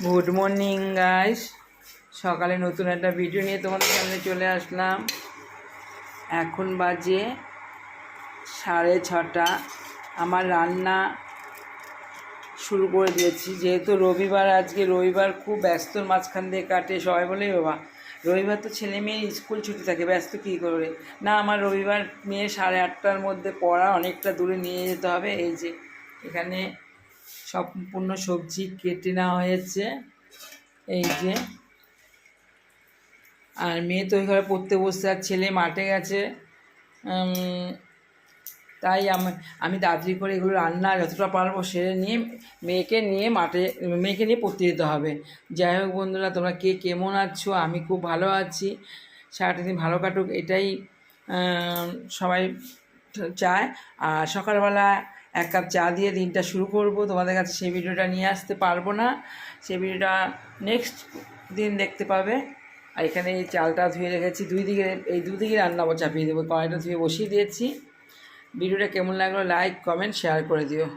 Good morning guys. সকালে নতুন একটা ভিডিও নিয়ে তোমাদের সামনে চলে আসলাম। এখন বাজে 6:30। আমার রান্না শুরু করে দিয়েছি, যেহেতু রবিবার, আজকে রবিবার খুব ব্যস্তর মাঝখান দিয়ে কাটে। সবাই বলে বাবা রবিবার তো ছেলে মেয়ের স্কুল ছুটি থাকে, ব্যস্ত কী করে না। আমার রবিবার মেয়ে 8:30টার মধ্যে পড়া, অনেকটা দূরে নিয়ে যেতে হবে। এই যে এখানে সম্পূর্ণ সবজি কেটে নেওয়া হয়েছে, এই যে। আর মেয়ে তো ওই ঘরে পড়তে বসছে, আর ছেলে মাঠে গেছে। তাই আমি তাড়াতাড়ি করে এগুলো রান্না যতটা পারবো সেরে নিয়ে মেয়েকে নিয়ে পড়তে যেতে হবে। যাই হোক বন্ধুরা, তোমরা কে কেমন আছো? আমি খুব ভালো আছি। সারাটা দিন ভালো কাটুক, এটাই সবাই চায়। আর সকালবেলা 1 কাপ চা দিয়ে দিনটা শুরু করব। তোমাদের কাছে সেই ভিডিওটা নিয়ে আসতে পারবো না, সেই ভিডিওটা নেক্সট দিন দেখতে পাবে। আর এখানে এই চালটা ধুয়ে রেখেছি, দুদিকে রান্না চাপিয়ে দেবো। কড়াইটা ধুয়ে বসিয়ে দিয়েছি। ভিডিওটা কেমন লাগলো লাইক কমেন্ট শেয়ার করে দিও।